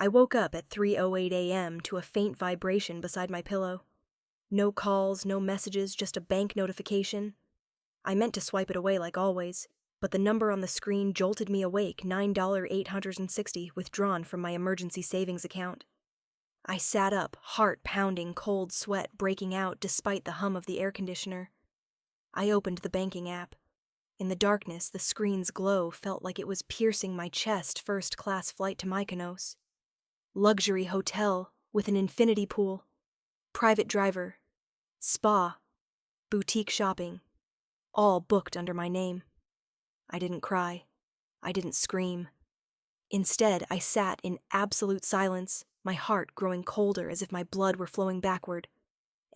I woke up at 3:08 a.m. to a faint vibration beside my pillow. No calls, no messages, just a bank notification. I meant to swipe it away like always, but the number on the screen jolted me awake, $9,860 withdrawn from my emergency savings account. I sat up, heart pounding, cold sweat breaking out despite the hum of the air conditioner. I opened the banking app. In the darkness, the screen's glow felt like it was piercing my chest. First-class flight to Mykonos. Luxury hotel with an infinity pool. Private driver. Spa. Boutique shopping. All booked under my name. I didn't cry. I didn't scream. Instead, I sat in absolute silence, my heart growing colder as if my blood were flowing backward.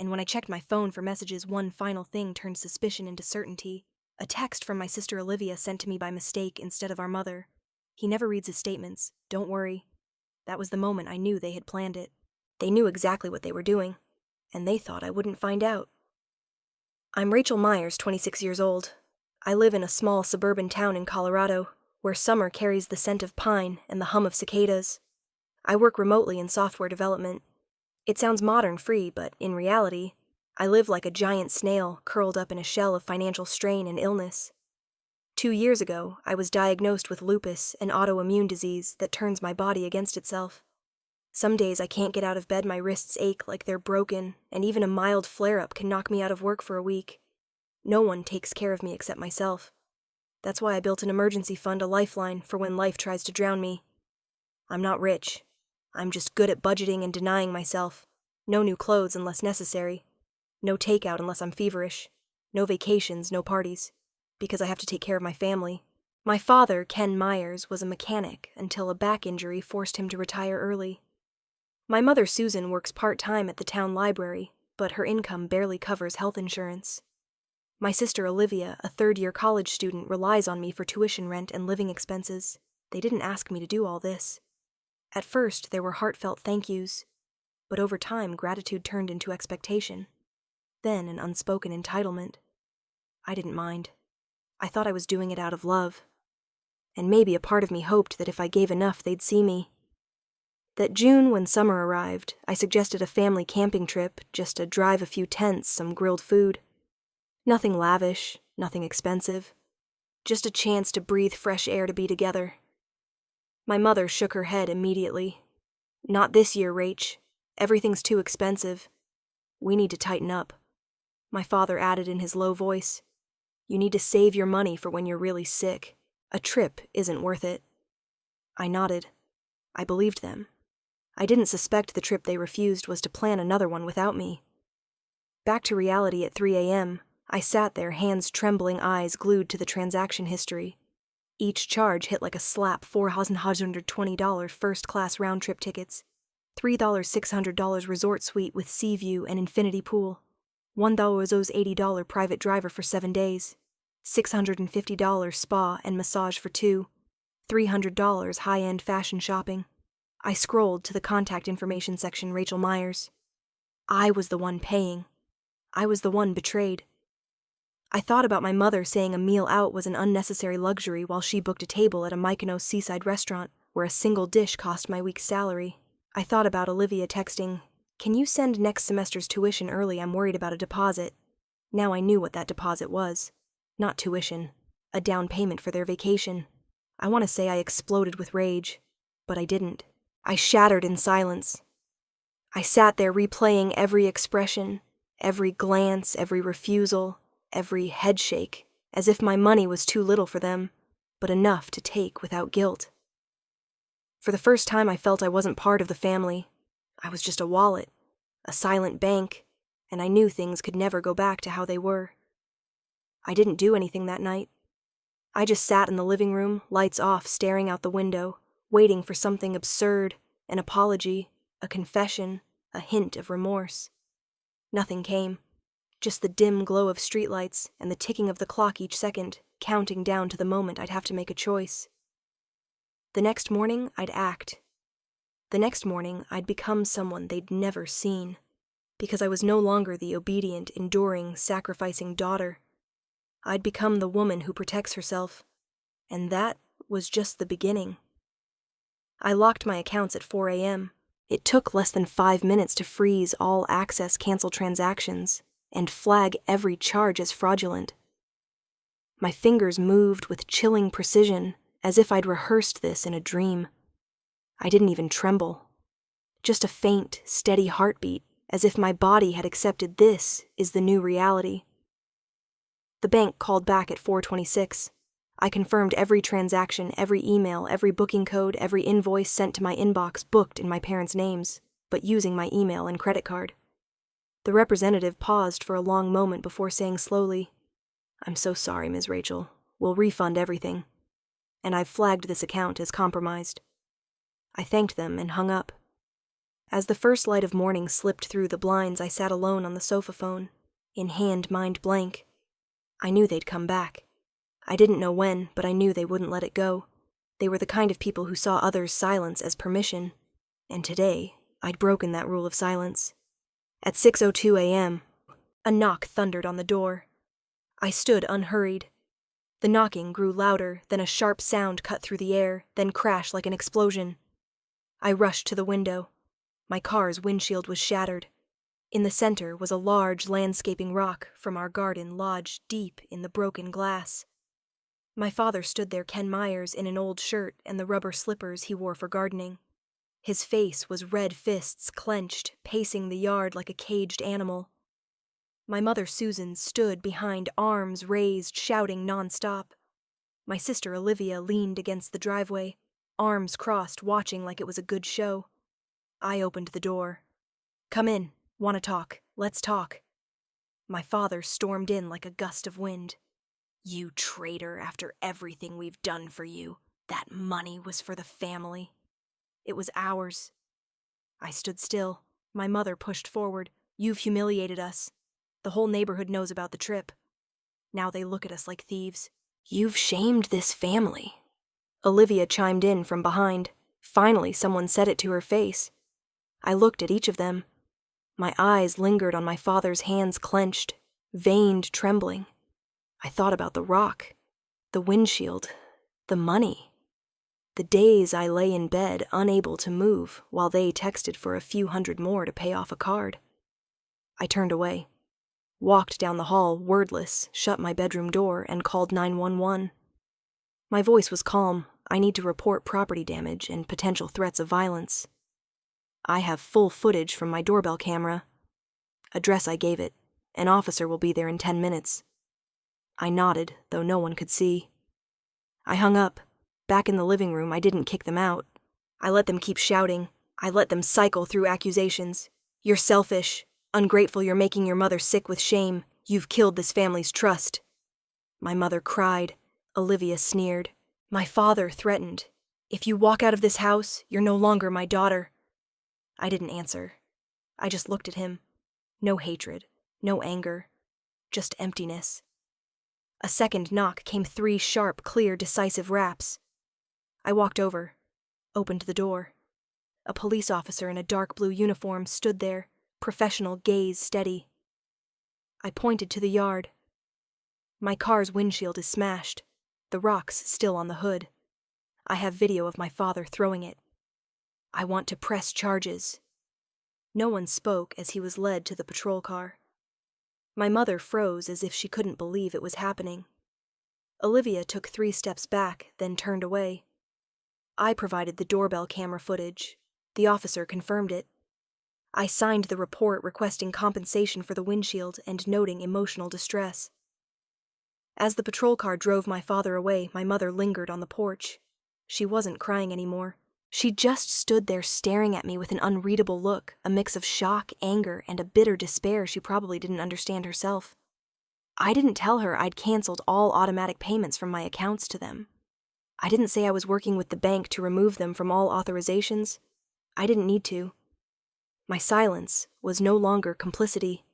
And when I checked my phone for messages, one final thing turned suspicion into certainty. A text from my sister Olivia sent to me by mistake instead of our mother. He never reads his statements. Don't worry. That was the moment I knew they had planned it. They knew exactly what they were doing, and they thought I wouldn't find out. I'm Rachel Myers, 26 years old. I live in a small suburban town in Colorado, where summer carries the scent of pine and the hum of cicadas. I work remotely in software development. It sounds modern-free, but in reality, I live like a giant snail curled up in a shell of financial strain and illness. 2 years ago, I was diagnosed with lupus, an autoimmune disease that turns my body against itself. Some days I can't get out of bed, my wrists ache like they're broken, and even a mild flare-up can knock me out of work for a week. No one takes care of me except myself. That's why I built an emergency fund, a lifeline, for when life tries to drown me. I'm not rich. I'm just good at budgeting and denying myself. No new clothes unless necessary. No takeout unless I'm feverish. No vacations, no parties. Because I have to take care of my family. My father, Ken Myers, was a mechanic until a back injury forced him to retire early. My mother, Susan, works part-time at the town library, but her income barely covers health insurance. My sister Olivia, a third-year college student, relies on me for tuition rent and living expenses. They didn't ask me to do all this. At first, there were heartfelt thank yous, but over time, gratitude turned into expectation. Then an unspoken entitlement. I didn't mind. I thought I was doing it out of love. And maybe a part of me hoped that if I gave enough, they'd see me. That June, when summer arrived, I suggested a family camping trip, just a drive, a few tents, some grilled food. Nothing lavish, nothing expensive. Just a chance to breathe fresh air, to be together. My mother shook her head immediately. Not this year, Rach. Everything's too expensive. We need to tighten up. My father added in his low voice, You need to save your money for when you're really sick. A trip isn't worth it. I nodded. I believed them. I didn't suspect the trip they refused was to plan another one without me. Back to reality at 3 a.m., I sat there, hands trembling, eyes glued to the transaction history. Each charge hit like a slap. $420 first-class round-trip tickets. $3,600 resort suite with sea view and infinity pool. $1,080 private driver for 7 days. $650 spa and massage for 2. $300 high-end fashion shopping. I scrolled to the contact information section. Rachel Myers. I was the one paying. I was the one betrayed. I thought about my mother saying a meal out was an unnecessary luxury while she booked a table at a Mykonos seaside restaurant where a single dish cost my week's salary. I thought about Olivia texting, Can you send next semester's tuition early? I'm worried about a deposit. Now I knew what that deposit was. Not tuition. A down payment for their vacation. I want to say I exploded with rage, but I didn't. I shattered in silence. I sat there replaying every expression, every glance, every refusal, every headshake, as if my money was too little for them, but enough to take without guilt. For the first time, I felt I wasn't part of the family. I was just a wallet, a silent bank, and I knew things could never go back to how they were. I didn't do anything that night. I just sat in the living room, lights off, staring out the window, waiting for something absurd, an apology, a confession, a hint of remorse. Nothing came. Just the dim glow of streetlights and the ticking of the clock each second, counting down to the moment I'd have to make a choice. The next morning, I'd act. The next morning, I'd become someone they'd never seen, because I was no longer the obedient, enduring, sacrificing daughter. I'd become the woman who protects herself, and that was just the beginning. I locked my accounts at 4 a.m. It took less than 5 minutes to freeze all access cancel transactions and flag every charge as fraudulent. My fingers moved with chilling precision, as if I'd rehearsed this in a dream. I didn't even tremble. Just a faint, steady heartbeat, as if my body had accepted this is the new reality. The bank called back at 4:26. I confirmed every transaction, every email, every booking code, every invoice sent to my inbox booked in my parents' names, but using my email and credit card. The representative paused for a long moment before saying slowly, "I'm so sorry, Ms. Rachel. We'll refund everything. And I've flagged this account as compromised." I thanked them and hung up. As the first light of morning slipped through the blinds, I sat alone on the sofa phone, in hand mind blank. I knew they'd come back. I didn't know when, but I knew they wouldn't let it go. They were the kind of people who saw others' silence as permission, and today I'd broken that rule of silence. At 6:02 a.m., a knock thundered on the door. I stood unhurried. The knocking grew louder, then a sharp sound cut through the air, then crashed like an explosion. I rushed to the window. My car's windshield was shattered. In the center was a large landscaping rock from our garden lodged deep in the broken glass. My father stood there, Ken Myers, in an old shirt and the rubber slippers he wore for gardening. His face was red fists clenched, pacing the yard like a caged animal. My mother, Susan, stood behind, arms raised, shouting nonstop. My sister, Olivia, leaned against the driveway, arms crossed, watching like it was a good show. I opened the door. "Come in. Want to talk. Let's talk." My father stormed in like a gust of wind. "You traitor, after everything we've done for you. That money was for the family. It was ours." I stood still. My mother pushed forward. "You've humiliated us. The whole neighborhood knows about the trip. Now they look at us like thieves. You've shamed this family." Olivia chimed in from behind. Finally, someone said it to her face. I looked at each of them. My eyes lingered on my father's hands clenched, veined, trembling. I thought about the rock, the windshield, the money. The days I lay in bed, unable to move, while they texted for a few hundred more to pay off a card. I turned away, walked down the hall, wordless, shut my bedroom door, and called 911. My voice was calm. I need to report property damage and potential threats of violence. I have full footage from my doorbell camera. Address I gave it. An officer will be there in 10 minutes. I nodded, though no one could see. I hung up. Back in the living room, I didn't kick them out. I let them keep shouting. I let them cycle through accusations. "You're selfish. Ungrateful, you're making your mother sick with shame. You've killed this family's trust." My mother cried. Olivia sneered. My father threatened. "If you walk out of this house, you're no longer my daughter." I didn't answer. I just looked at him. No hatred, no anger, just emptiness. A second knock came, 3 sharp, clear, decisive raps. I walked over, opened the door. A police officer in a dark blue uniform stood there, professional, gaze steady. I pointed to the yard. My car's windshield is smashed, the rocks still on the hood. I have video of my father throwing it. I want to press charges. No one spoke as he was led to the patrol car. My mother froze as if she couldn't believe it was happening. Olivia took 3 steps back, then turned away. I provided the doorbell camera footage. The officer confirmed it. I signed the report requesting compensation for the windshield and noting emotional distress. As the patrol car drove my father away, my mother lingered on the porch. She wasn't crying anymore. She just stood there staring at me with an unreadable look, a mix of shock, anger, and a bitter despair she probably didn't understand herself. I didn't tell her I'd canceled all automatic payments from my accounts to them. I didn't say I was working with the bank to remove them from all authorizations. I didn't need to. My silence was no longer complicity.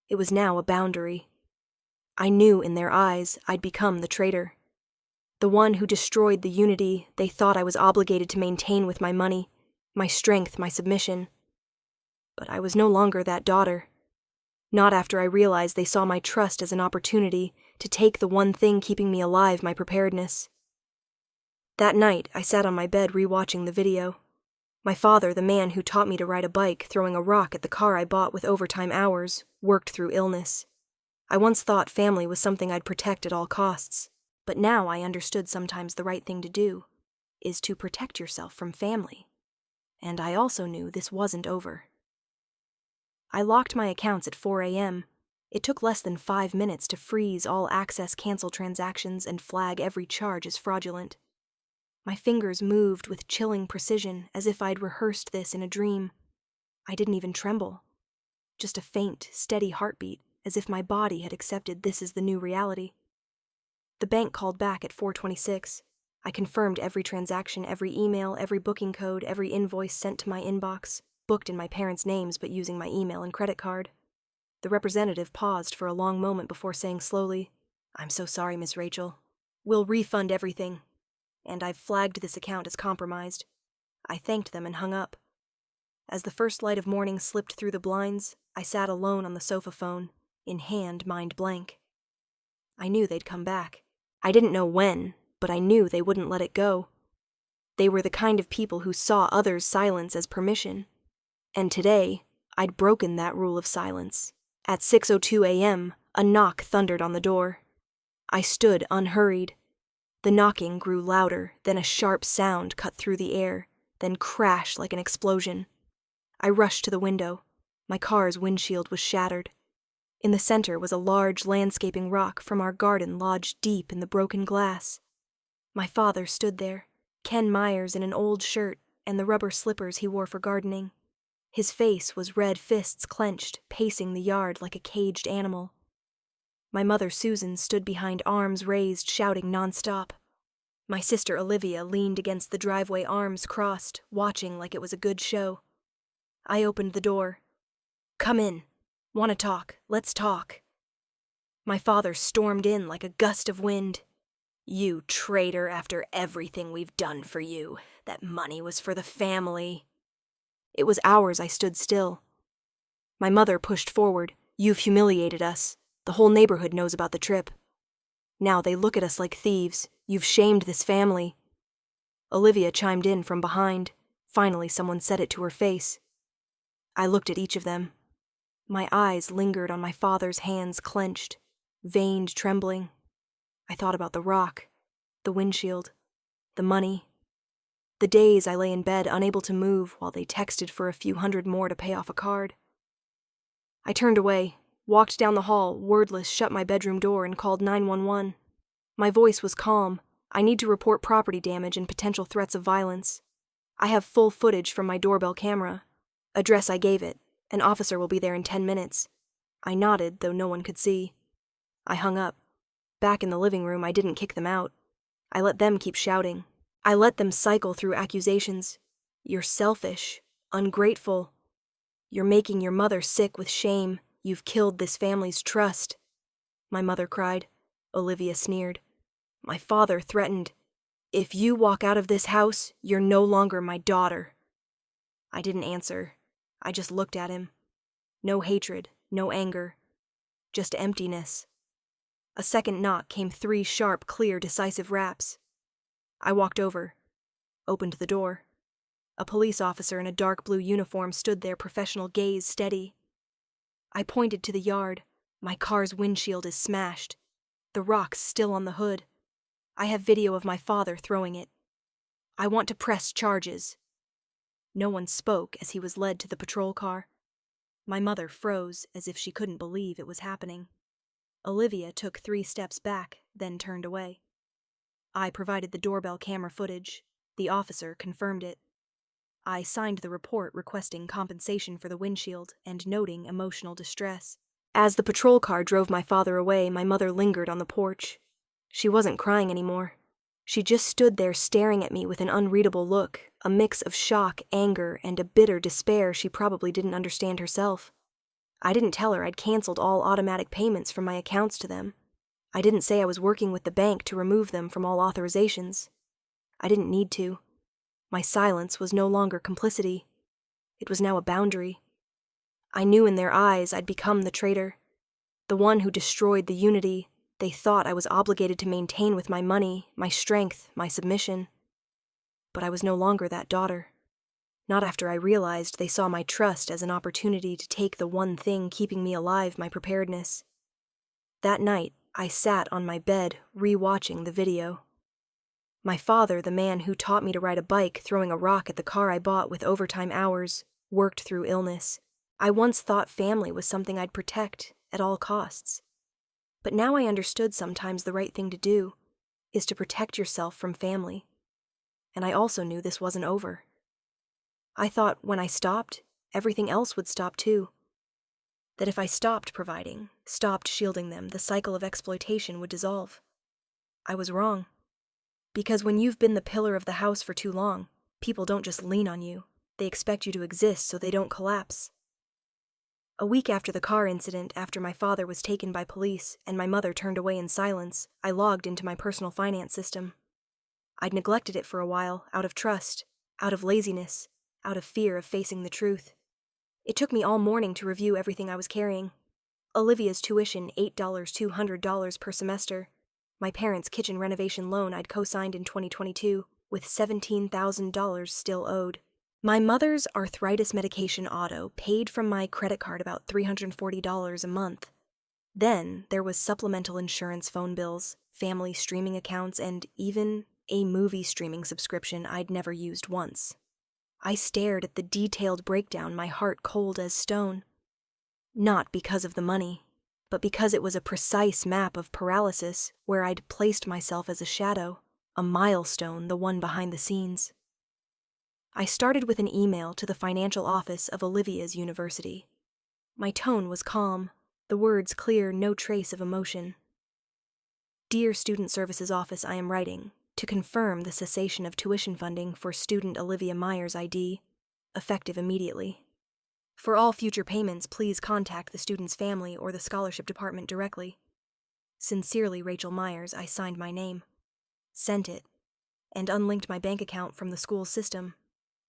It was now a boundary. I knew in their eyes I'd become the traitor. The one who destroyed the unity they thought I was obligated to maintain with my money, my strength, my submission. But I was no longer that daughter. Not after I realized they saw my trust as an opportunity to take the one thing keeping me alive, my preparedness. That night, I sat on my bed rewatching the video. My father, the man who taught me to ride a bike, throwing a rock at the car I bought with overtime hours, worked through illness. I once thought family was something I'd protect at all costs, but now I understood sometimes the right thing to do is to protect yourself from family. And I also knew this wasn't over. I locked my accounts at 4 a.m. It took less than 5 minutes to freeze all access cancel transactions and flag every charge as fraudulent. My fingers moved with chilling precision as if I'd rehearsed this in a dream. I didn't even tremble. Just a faint, steady heartbeat, as if my body had accepted this as the new reality. The bank called back at 4:26. I confirmed every transaction, every email, every booking code, every invoice sent to my inbox, booked in my parents' names but using my email and credit card. The representative paused for a long moment before saying slowly, "I'm so sorry, Miss Rachel. We'll refund everything. And I've flagged this account as compromised." I thanked them and hung up. As the first light of morning slipped through the blinds, I sat alone on the sofa phone, in hand, mind blank. I knew they'd come back. I didn't know when, but I knew they wouldn't let it go. They were the kind of people who saw others' silence as permission. And today, I'd broken that rule of silence. At 6:02 a.m., a knock thundered on the door. I stood unhurried. The knocking grew louder, then a sharp sound cut through the air, then crashed like an explosion. I rushed to the window. My car's windshield was shattered. In the center was a large landscaping rock from our garden lodged deep in the broken glass. My father stood there, Ken Myers in an old shirt and the rubber slippers he wore for gardening. His face was red fists clenched, pacing the yard like a caged animal. My mother Susan stood behind arms raised, shouting nonstop. My sister Olivia leaned against the driveway, arms crossed, watching like it was a good show. I opened the door. "Come in. Want to talk? Let's talk." My father stormed in like a gust of wind. "You traitor, after everything we've done for you. That money was for the family." It was hours I stood still. My mother pushed forward. "You've humiliated us. The whole neighborhood knows about the trip. Now they look at us like thieves. You've shamed this family." Olivia chimed in from behind. Finally, someone said it to her face. I looked at each of them. My eyes lingered on my father's hands clenched, veined, trembling. I thought about the rock, the windshield, the money. The days I lay in bed unable to move while they texted for a few hundred more to pay off a card. I turned away, walked down the hall, wordless, shut my bedroom door, and called 911. My voice was calm. "I need to report property damage and potential threats of violence. I have full footage from my doorbell camera. Address I gave it. An officer will be there in 10 minutes. I nodded, though no one could see. I hung up. Back in the living room, I didn't kick them out. I let them keep shouting. I let them cycle through accusations. "You're selfish, ungrateful. You're making your mother sick with shame. You've killed this family's trust." My mother cried. Olivia sneered. My father threatened. "If you walk out of this house, you're no longer my daughter." I didn't answer. I just looked at him. No hatred, no anger. Just emptiness. A second knock came, 3 sharp, clear, decisive raps. I walked over, opened the door. A police officer in a dark blue uniform stood there, professional gaze steady. I pointed to the yard. My car's windshield is smashed. The rock's still on the hood. I have video of my father throwing it. I want to press charges. No one spoke as he was led to the patrol car. My mother froze as if she couldn't believe it was happening. Olivia took 3 steps back, then turned away. I provided the doorbell camera footage. The officer confirmed it. I signed the report requesting compensation for the windshield and noting emotional distress. As the patrol car drove my father away, my mother lingered on the porch. She wasn't crying anymore. She just stood there staring at me with an unreadable look, a mix of shock, anger, and a bitter despair she probably didn't understand herself. I didn't tell her I'd canceled all automatic payments from my accounts to them. I didn't say I was working with the bank to remove them from all authorizations. I didn't need to. My silence was no longer complicity. It was now a boundary. I knew in their eyes I'd become the traitor, the one who destroyed the unity they thought I was obligated to maintain with my money, my strength, my submission. But I was no longer that daughter. Not after I realized they saw my trust as an opportunity to take the one thing keeping me alive, my preparedness. That night, I sat on my bed, re-watching the video. My father, the man who taught me to ride a bike, throwing a rock at the car I bought with overtime hours, worked through illness. I once thought family was something I'd protect at all costs. But now I understood sometimes the right thing to do is to protect yourself from family. And I also knew this wasn't over. I thought when I stopped, everything else would stop too. That if I stopped providing, stopped shielding them, the cycle of exploitation would dissolve. I was wrong. Because when you've been the pillar of the house for too long, people don't just lean on you. They expect you to exist so they don't collapse. A week after the car incident, after my father was taken by police and my mother turned away in silence, I logged into my personal finance system. I'd neglected it for a while, out of trust, out of laziness, out of fear of facing the truth. It took me all morning to review everything I was carrying. Olivia's tuition, $8, $200 per semester. My parents' kitchen renovation loan I'd co-signed in 2022, with $17,000 still owed. My mother's arthritis medication auto paid from my credit card about $340 a month. Then there was supplemental insurance phone bills, family streaming accounts, and even a movie streaming subscription I'd never used once. I stared at the detailed breakdown, my heart cold as stone. Not because of the money, but because it was a precise map of paralysis where I'd placed myself as a shadow, a milestone, the one behind the scenes. I started with an email to the financial office of Olivia's university. My tone was calm, the words clear, no trace of emotion. Dear Student Services Office, I am writing to confirm the cessation of tuition funding for student Olivia Myers ID, effective immediately. For all future payments, please contact the student's family or the scholarship department directly. Sincerely, Rachel Myers. I signed my name, sent it, and unlinked my bank account from the school system.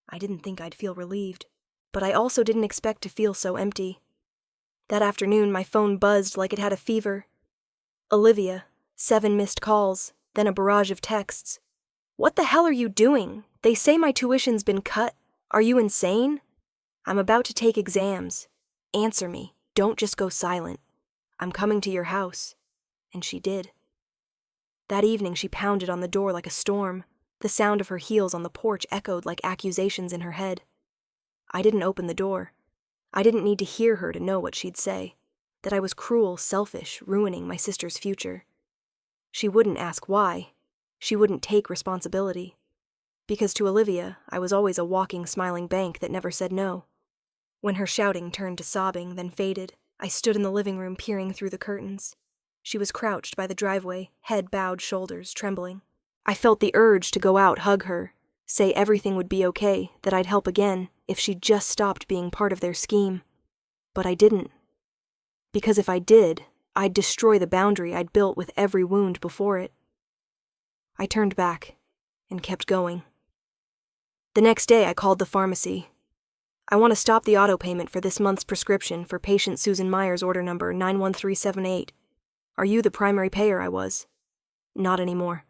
I didn't think I'd feel relieved, but I also didn't expect to feel so empty. That afternoon, my phone buzzed like it had a fever. Olivia, 7 missed calls, then a barrage of texts. What the hell are you doing? They say my tuition's been cut. Are you insane? I'm about to take exams. Answer me. Don't just go silent. I'm coming to your house. And she did. That evening, she pounded on the door like a storm. The sound of her heels on the porch echoed like accusations in her head. I didn't open the door. I didn't need to hear her to know what she'd say. That I was cruel, selfish, ruining my sister's future. She wouldn't ask why. She wouldn't take responsibility. Because to Olivia, I was always a walking, smiling bank that never said no. When her shouting turned to sobbing, then faded, I stood in the living room peering through the curtains. She was crouched by the driveway, head bowed, shoulders trembling. I felt the urge to go out, hug her, say everything would be okay, that I'd help again if she'd just stopped being part of their scheme. But I didn't. Because if I did, I'd destroy the boundary I'd built with every wound before it. I turned back and kept going. The next day, I called the pharmacy. I want to stop the auto payment for this month's prescription for patient Susan Myers, order number 91378. Are you the primary payer? I was. Not anymore.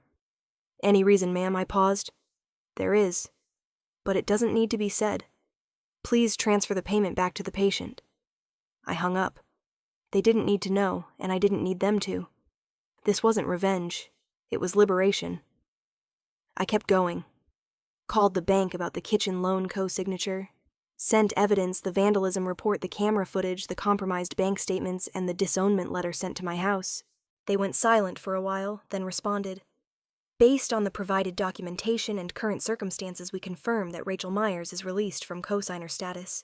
Any reason, ma'am? I paused. There is. But it doesn't need to be said. Please transfer the payment back to the patient. I hung up. They didn't need to know, and I didn't need them to. This wasn't revenge. It was liberation. I kept going. Called the bank about the kitchen loan co-signature. Sent evidence, the vandalism report, the camera footage, the compromised bank statements, and the disownment letter sent to my house. They went silent for a while, then responded. Based on the provided documentation and current circumstances, we confirm that Rachel Myers is released from cosigner status.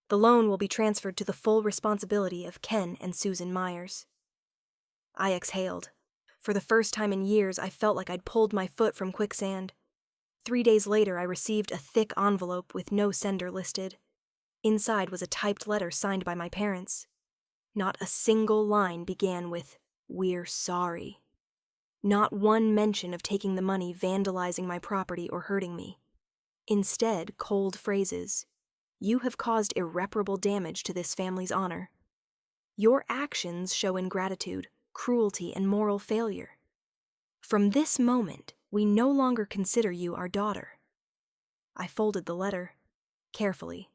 The loan will be transferred to the full responsibility of Ken and Susan Myers. I exhaled. For the first time in years, I felt like I'd pulled my foot from quicksand. 3 days later, I received a thick envelope with no sender listed. Inside was a typed letter signed by my parents. Not a single line began with, "We're sorry." Not one mention of taking the money, vandalizing my property, or hurting me. Instead, cold phrases. You have caused irreparable damage to this family's honor. Your actions show ingratitude, cruelty, and moral failure. From this moment, we no longer consider you our daughter. I folded the letter, carefully,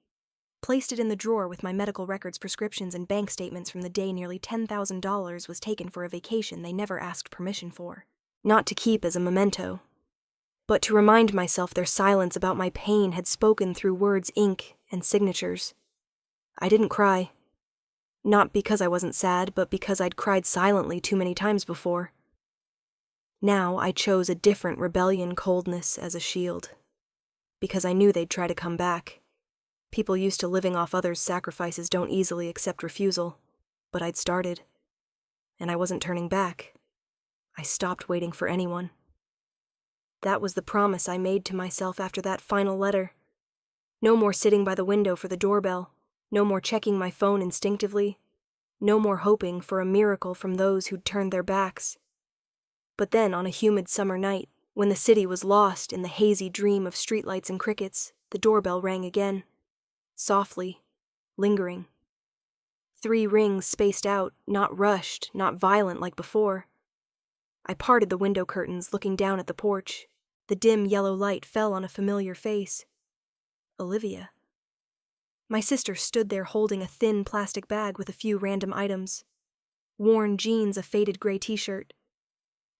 placed it in the drawer with my medical records, prescriptions, and bank statements from the day nearly $10,000 was taken for a vacation they never asked permission for. Not to keep as a memento, but to remind myself their silence about my pain had spoken through words, ink, and signatures. I didn't cry. Not because I wasn't sad, but because I'd cried silently too many times before. Now I chose a different rebellion coldness as a shield. Because I knew they'd try to come back. People used to living off others' sacrifices don't easily accept refusal. But I'd started. And I wasn't turning back. I stopped waiting for anyone. That was the promise I made to myself after that final letter. No more sitting by the window for the doorbell. No more checking my phone instinctively. No more hoping for a miracle from those who'd turned their backs. But then, on a humid summer night, when the city was lost in the hazy dream of streetlights and crickets, the doorbell rang again. Softly, lingering. 3 rings spaced out, not rushed, not violent like before. I parted the window curtains, looking down at the porch. The dim yellow light fell on a familiar face. Olivia. My sister stood there holding a thin plastic bag with a few random items. Worn jeans, a faded gray t-shirt.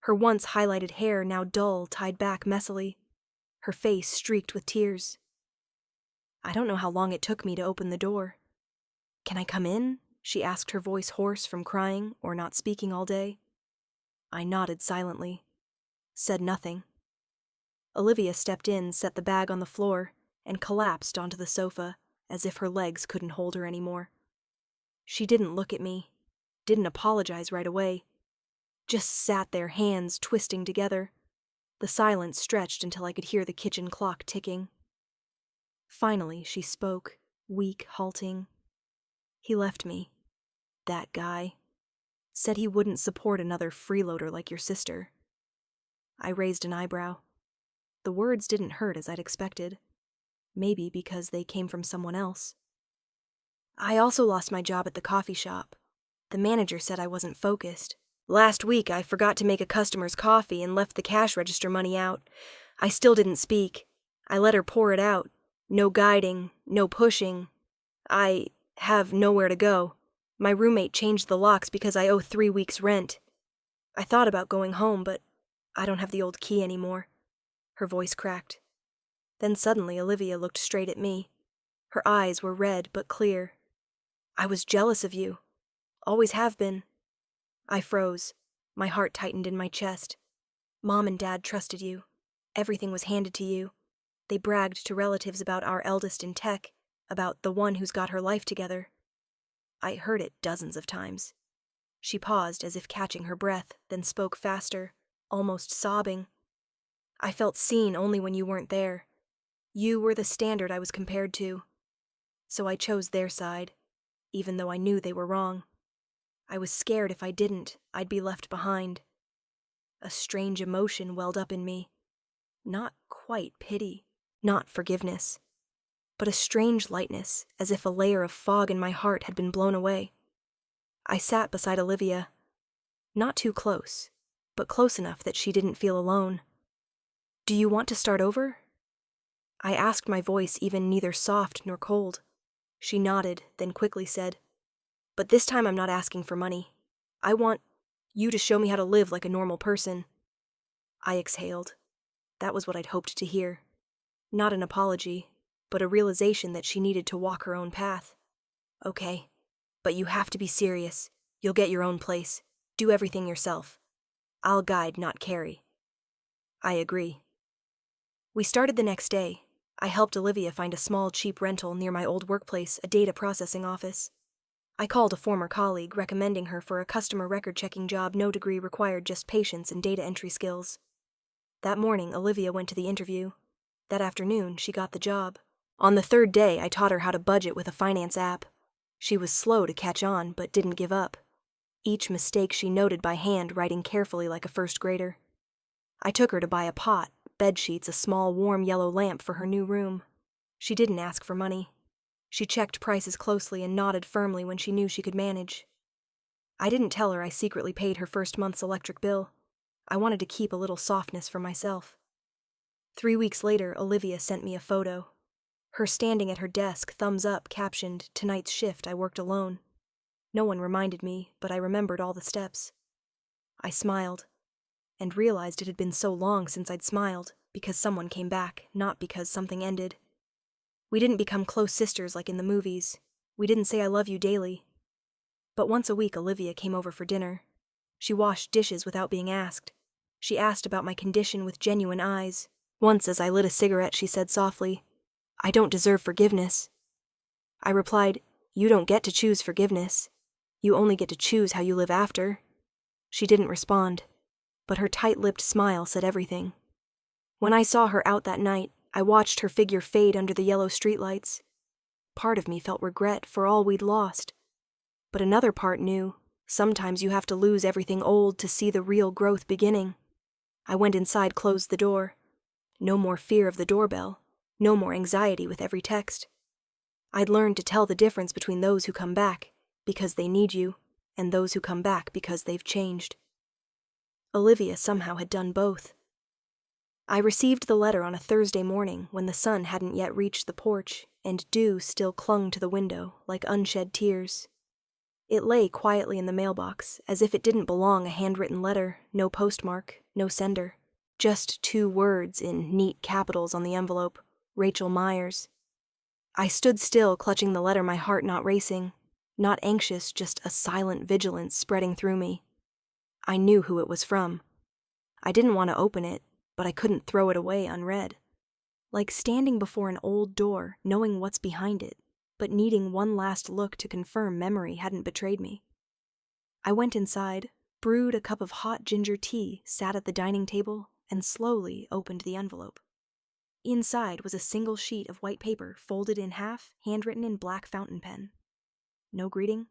Her once highlighted hair now dull, tied back messily. Her face streaked with tears. I don't know how long it took me to open the door. "Can I come in?" she asked, her voice hoarse from crying or not speaking all day. I nodded silently. Said nothing. Olivia stepped in, set the bag on the floor, and collapsed onto the sofa, as if her legs couldn't hold her anymore. She didn't look at me, didn't apologize right away. Just sat there, hands twisting together. The silence stretched until I could hear the kitchen clock ticking. Finally, she spoke, weak, halting. "He left me. That guy. Said he wouldn't support another freeloader like your sister." I raised an eyebrow. The words didn't hurt as I'd expected. Maybe because they came from someone else. "I also lost my job at the coffee shop. The manager said I wasn't focused. Last week I forgot to make a customer's coffee and left the cash register money out. I still didn't speak. I let her pour it out. No guiding, no pushing. I have nowhere to go. My roommate changed the locks because I owe 3 weeks' rent. I thought about going home, but I don't have the old key anymore." Her voice cracked. Then suddenly Olivia looked straight at me. Her eyes were red but clear. "I was jealous of you. Always have been." I froze. My heart tightened in my chest. "Mom and Dad trusted you. Everything was handed to you. They bragged to relatives about our eldest in tech, about the one who's got her life together." I heard it dozens of times. She paused as if catching her breath, then spoke faster, almost sobbing. "I felt seen only when you weren't there. You were the standard I was compared to. So I chose their side, even though I knew they were wrong. I was scared if I didn't, I'd be left behind." A strange emotion welled up in me. Not quite pity, not forgiveness, but a strange lightness, as if a layer of fog in my heart had been blown away. I sat beside Olivia. Not too close, but close enough that she didn't feel alone. "Do you want to start over?" I asked, my voice even neither soft nor cold. She nodded, then quickly said, "But this time I'm not asking for money. I want you to show me how to live like a normal person." I exhaled. That was what I'd hoped to hear. Not an apology, but a realization that she needed to walk her own path. "Okay, but you have to be serious. You'll get your own place. Do everything yourself. I'll guide, not carry." I agree. We started the next day. I helped Olivia find a small, cheap rental near my old workplace, a data processing office. I called a former colleague, recommending her for a customer record-checking job. No degree required, just patience and data entry skills. That morning, Olivia went to the interview. That afternoon, she got the job. On the 3rd day, I taught her how to budget with a finance app. She was slow to catch on, but didn't give up. Each mistake she noted by hand, writing carefully like a first grader. I took her to buy a pot, bed sheets, a small warm yellow lamp for her new room. She didn't ask for money. She checked prices closely and nodded firmly when she knew she could manage. I didn't tell her I secretly paid her first month's electric bill. I wanted to keep a little softness for myself. 3 weeks later, Olivia sent me a photo. Her standing at her desk, thumbs up, captioned, "Tonight's shift, I worked alone." No one reminded me, but I remembered all the steps. I smiled, and realized it had been so long since I'd smiled, because someone came back, not because something ended. We didn't become close sisters like in the movies. We didn't say I love you daily. But once a week, Olivia came over for dinner. She washed dishes without being asked. She asked about my condition with genuine eyes. Once, as I lit a cigarette, she said softly, "I don't deserve forgiveness." I replied, "You don't get to choose forgiveness. You only get to choose how you live after." She didn't respond, but her tight-lipped smile said everything. When I saw her out that night, I watched her figure fade under the yellow streetlights. Part of me felt regret for all we'd lost. But another part knew, sometimes you have to lose everything old to see the real growth beginning. I went inside, closed the door. No more fear of the doorbell. No more anxiety with every text. I'd learned to tell the difference between those who come back because they need you and those who come back because they've changed. Olivia somehow had done both. I received the letter on a Thursday morning when the sun hadn't yet reached the porch and dew still clung to the window like unshed tears. It lay quietly in the mailbox, as if it didn't belong, a handwritten letter, no postmark, no sender. Just 2 words in neat capitals on the envelope, Rachel Myers. I stood still, clutching the letter, my heart not racing, not anxious, just a silent vigilance spreading through me. I knew who it was from. I didn't want to open it, but I couldn't throw it away unread. Like standing before an old door, knowing what's behind it, but needing one last look to confirm memory hadn't betrayed me. I went inside, brewed a cup of hot ginger tea, sat at the dining table, and slowly opened the envelope. Inside was a single sheet of white paper, folded in half, handwritten in black fountain pen. No greeting,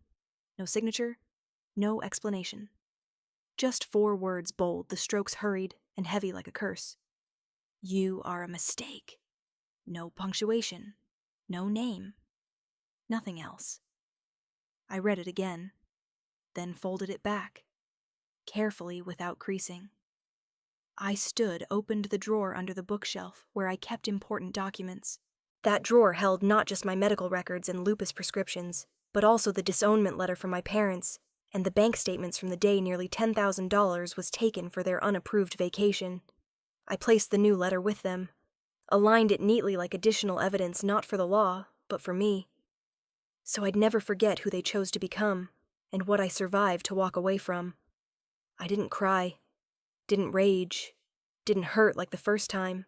no signature, no explanation. Just 4 words bold, the strokes hurried and heavy like a curse. "You are a mistake." No punctuation, no name, nothing else. I read it again, then folded it back, carefully without creasing. I stood, opened the drawer under the bookshelf where I kept important documents. That drawer held not just my medical records and lupus prescriptions, but also the disownment letter from my parents, and the bank statements from the day nearly $10,000 was taken for their unapproved vacation. I placed the new letter with them, aligned it neatly like additional evidence not for the law, but for me. So I'd never forget who they chose to become, and what I survived to walk away from. I didn't cry, didn't rage, didn't hurt like the first time.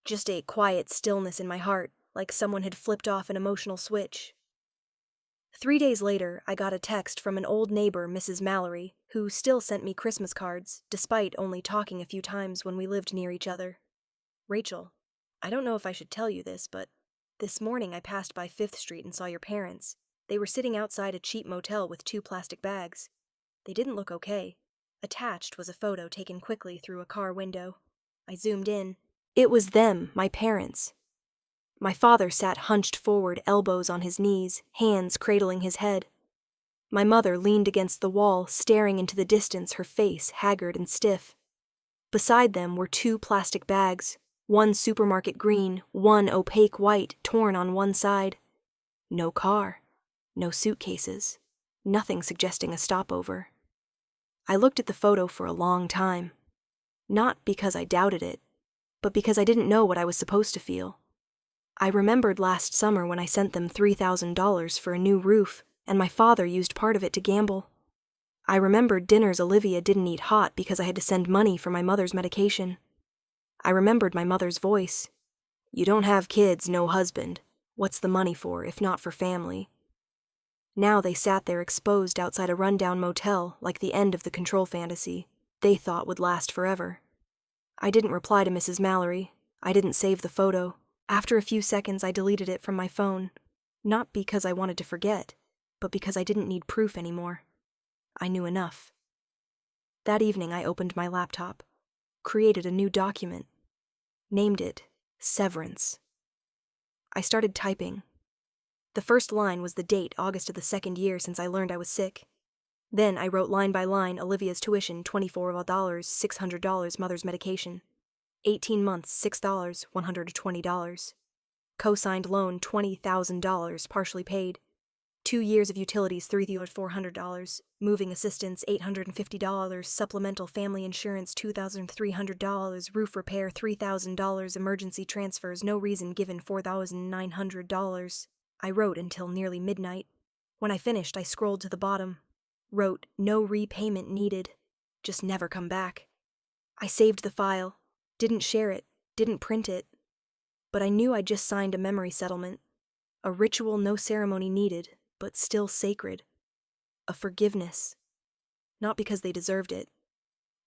Just a quiet stillness in my heart, like someone had flipped off an emotional switch. 3 days later, I got a text from an old neighbor, Mrs. Mallory, who still sent me Christmas cards, despite only talking a few times when we lived near each other. "Rachel, I don't know if I should tell you this, but this morning I passed by 5th Street and saw your parents. They were sitting outside a cheap motel with 2 plastic bags. They didn't look okay. Attached was a photo taken quickly through a car window. I zoomed in. It was them, my parents. My father sat hunched forward, elbows on his knees, hands cradling his head. My mother leaned against the wall, staring into the distance, her face haggard and stiff. Beside them were 2 plastic bags, one supermarket green, one opaque white, torn on one side. No car, no suitcases, nothing suggesting a stopover. I looked at the photo for a long time. Not because I doubted it, but because I didn't know what I was supposed to feel. I remembered last summer when I sent them $3,000 for a new roof, and my father used part of it to gamble. I remembered dinners Olivia didn't eat hot because I had to send money for my mother's medication. I remembered my mother's voice. "You don't have kids, no husband. What's the money for, if not for family?" Now they sat there exposed outside a rundown motel like the end of the control fantasy they thought would last forever. I didn't reply to Mrs. Mallory. I didn't save the photo. After a few seconds, I deleted it from my phone. Not because I wanted to forget, but because I didn't need proof anymore. I knew enough. That evening, I opened my laptop, created a new document, named it Severance. I started typing. The first line was the date, August of the 2nd year since I learned I was sick. Then I wrote line by line Olivia's tuition, $24, $600, mother's medication. 18 months, $6, $120. Co-signed loan, $20,000, partially paid. 2 years of utilities, $3,400. Moving assistance, $850. Supplemental family insurance, $2,300. Roof repair, $3,000. Emergency transfers, no reason given, $4,900. I wrote until nearly midnight. When I finished, I scrolled to the bottom. Wrote, no repayment needed. Just never come back. I saved the file. Didn't share it. Didn't print it. But I knew I'd just signed a memory settlement. A ritual no ceremony needed, but still sacred. A forgiveness. Not because they deserved it,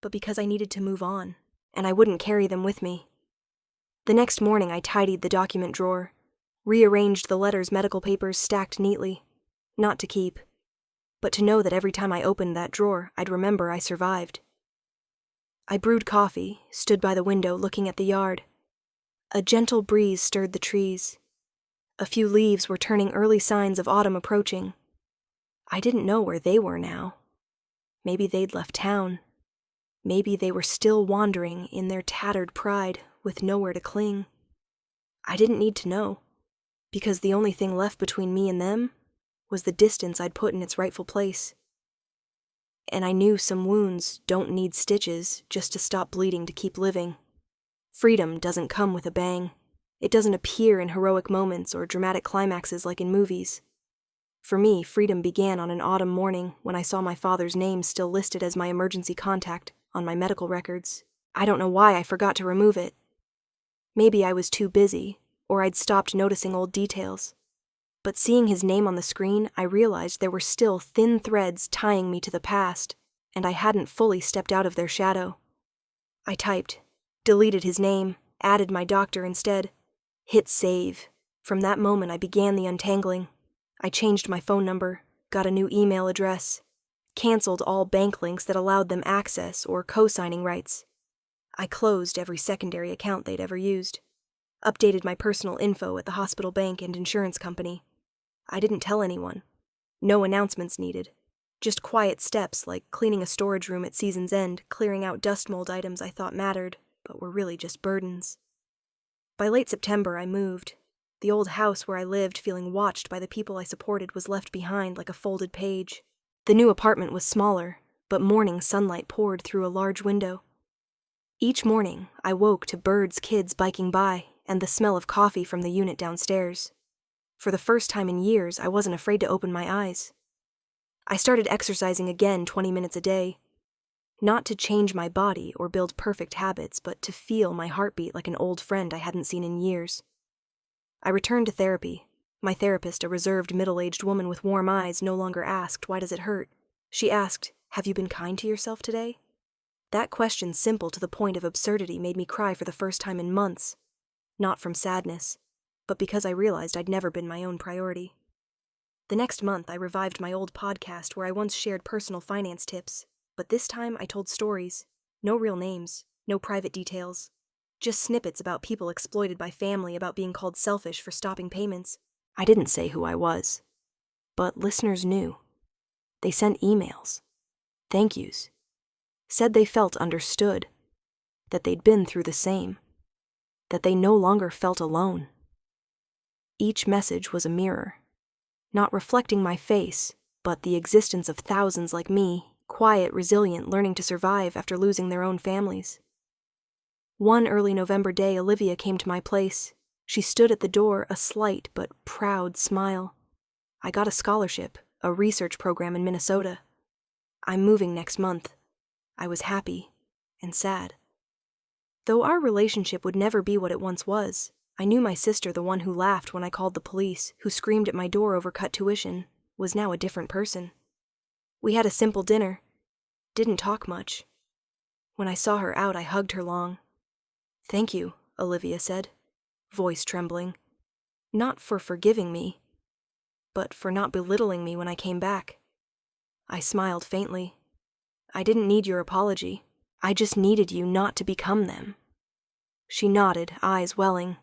but because I needed to move on, and I wouldn't carry them with me. The next morning I tidied the document drawer, rearranged the letter's medical papers stacked neatly, not to keep, but to know that every time I opened that drawer, I'd remember I survived. I brewed coffee, stood by the window looking at the yard. A gentle breeze stirred the trees. A few leaves were turning early signs of autumn approaching. I didn't know where they were now. Maybe they'd left town. Maybe they were still wandering in their tattered pride with nowhere to cling. I didn't need to know, because the only thing left between me and them was the distance I'd put in its rightful place. And I knew some wounds don't need stitches just to stop bleeding to keep living. Freedom doesn't come with a bang. It doesn't appear in heroic moments or dramatic climaxes like in movies. For me, freedom began on an autumn morning when I saw my father's name still listed as my emergency contact on my medical records. I don't know why I forgot to remove it. Maybe I was too busy, or I'd stopped noticing old details. But seeing his name on the screen, I realized there were still thin threads tying me to the past, and I hadn't fully stepped out of their shadow. I typed, deleted his name, added my doctor instead, hit save. From that moment I began the untangling. I changed my phone number, got a new email address, canceled all bank links that allowed them access or co-signing rights. I closed every secondary account they'd ever used, updated my personal info at the hospital bank and insurance company. I didn't tell anyone. No announcements needed. Just quiet steps like cleaning a storage room at season's end, clearing out dust mold items I thought mattered, but were really just burdens. By late September, I moved. The old house where I lived, feeling watched by the people I supported, was left behind like a folded page. The new apartment was smaller, but morning sunlight poured through a large window. Each morning, I woke to birds' kids biking by and the smell of coffee from the unit downstairs. For the first time in years, I wasn't afraid to open my eyes. I started exercising again 20 minutes a day. Not to change my body or build perfect habits, but to feel my heartbeat like an old friend I hadn't seen in years. I returned to therapy. My therapist, a reserved middle-aged woman with warm eyes, no longer asked, "Why does it hurt?" She asked, "Have you been kind to yourself today?" That question, simple to the point of absurdity, made me cry for the first time in months. Not from sadness, but because I realized I'd never been my own priority. The next month, I revived my old podcast where I once shared personal finance tips, but this time I told stories. No real names, no private details. Just snippets about people exploited by family, about being called selfish for stopping payments. I didn't say who I was, but listeners knew. They sent emails, thank yous, said they felt understood, that they'd been through the same, that they no longer felt alone. Each message was a mirror, not reflecting my face, but the existence of thousands like me, quiet, resilient, learning to survive after losing their own families. One early November day, Olivia came to my place. She stood at the door, a slight but proud smile. I got a scholarship, a research program in Minnesota. I'm moving next month. I was happy and sad. Though our relationship would never be what it once was, I knew my sister, the one who laughed when I called the police, who screamed at my door over cut tuition, was now a different person. We had a simple dinner. Didn't talk much. When I saw her out, I hugged her long. "Thank you," Olivia said, voice trembling. Not for forgiving me, but for not belittling me when I came back. I smiled faintly. "I didn't need your apology. I just needed you not to become them." She nodded, eyes welling.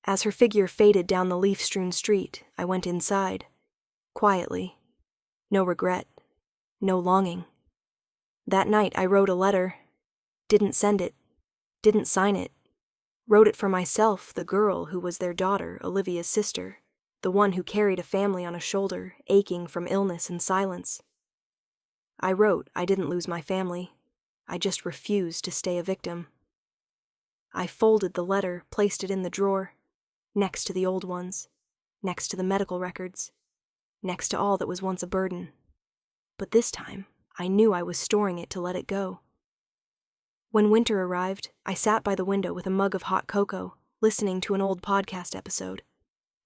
As her figure faded down the leaf-strewn street, I went inside, quietly. No regret, no longing. That night I wrote a letter, didn't send it, didn't sign it. Wrote it for myself, the girl who was their daughter, Olivia's sister, the one who carried a family on a shoulder, aching from illness and silence. I wrote I didn't lose my family. I just refused to stay a victim. I folded the letter, placed it in the drawer, next to the old ones, next to the medical records, next to all that was once a burden. But this time, I knew I was storing it to let it go. When winter arrived, I sat by the window with a mug of hot cocoa, listening to an old podcast episode.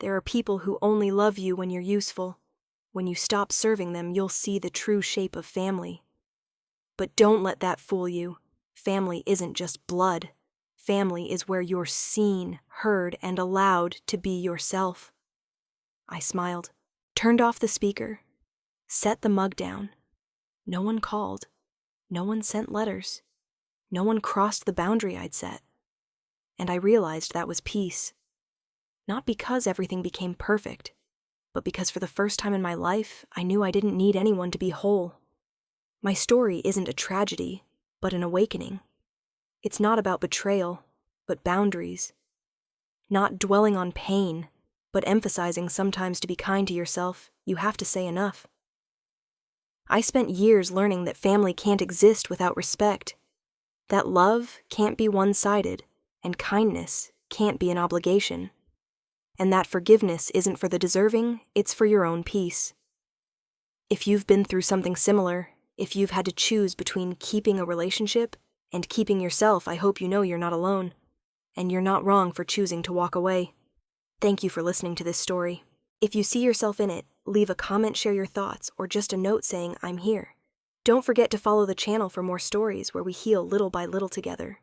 There are people who only love you when you're useful. When you stop serving them, you'll see the true shape of family. But don't let that fool you. Family isn't just blood. Family is where you're seen, heard, and allowed to be yourself. I smiled, turned off the speaker, set the mug down. No one called. No one sent letters. No one crossed the boundary I'd set. And I realized that was peace. Not because everything became perfect, but because for the first time in my life, I knew I didn't need anyone to be whole. My story isn't a tragedy, but an awakening. It's not about betrayal, but boundaries. Not dwelling on pain, but emphasizing sometimes to be kind to yourself, you have to say enough. I spent years learning that family can't exist without respect, that love can't be one-sided, and kindness can't be an obligation, and that forgiveness isn't for the deserving, it's for your own peace. If you've been through something similar, if you've had to choose between keeping a relationship and keeping yourself, I hope you know you're not alone, and you're not wrong for choosing to walk away. Thank you for listening to this story. If you see yourself in it, leave a comment, share your thoughts, or just a note saying, I'm here. Don't forget to follow the channel for more stories where we heal little by little together.